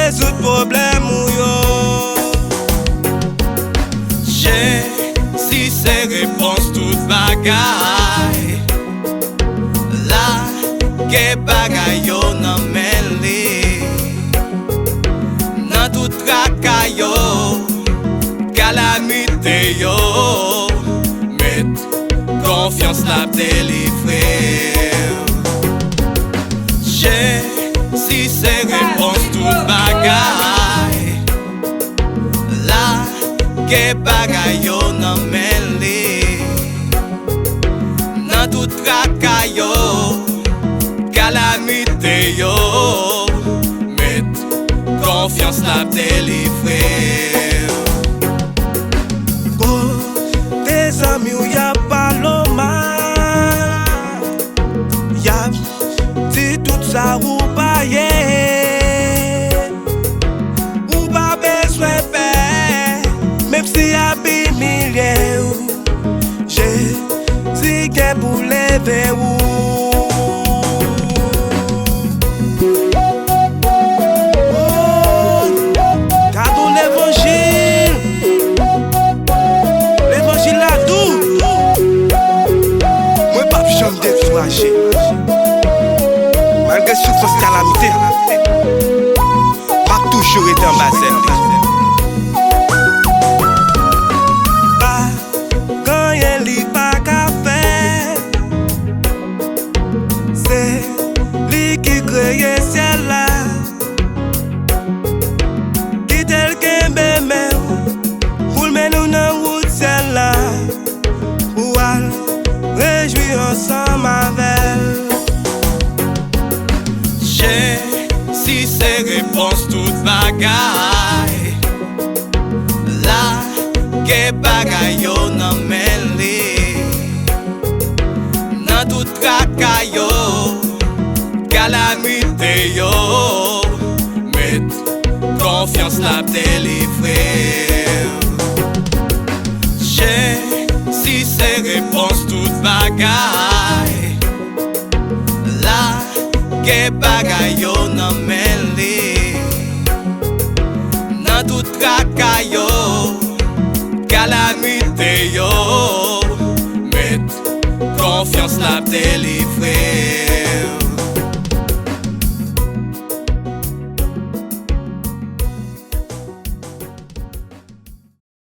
résoudre problème ou yo. J'ai si c'est réponse toute bagaille. Là, que bagaille yo nan men li. Nan tout traka yo, calamité yo. Met confiance la délivrer. J'ai si c'est réponse toute bagaille. Là, que bagaille yo nan men li. Nan tout traka yo, calamité yo. Met confiance la délivrer. Tes amis ou y'a pas l'homme, y'a dit tout ça ou pas ou pas besoin faire, même si y'a des milliers. J'ai dit que pour lever ou gardons l'évangile là tout. Moi pas jamais découragé malgré souffrance calamité. Pas toujours été en bazen. Pas quand y'a li pas qu'à faire. C'est lui qui crée ciel là. Qui tel que bébé pour le mener dans route celle là. Pour réjouir ensemble avec elle. J'ai si c'est réponse toute bagaille. Là, que bagaille yo nan men li. Nan tout traka yo, calamité yo. Met confiance la délivrer. J'ai si c'est réponse toute bagaille. Là, que bagaille yo nan men li. Nan tout traka yo, calamité yo. Met confiance la délivrer.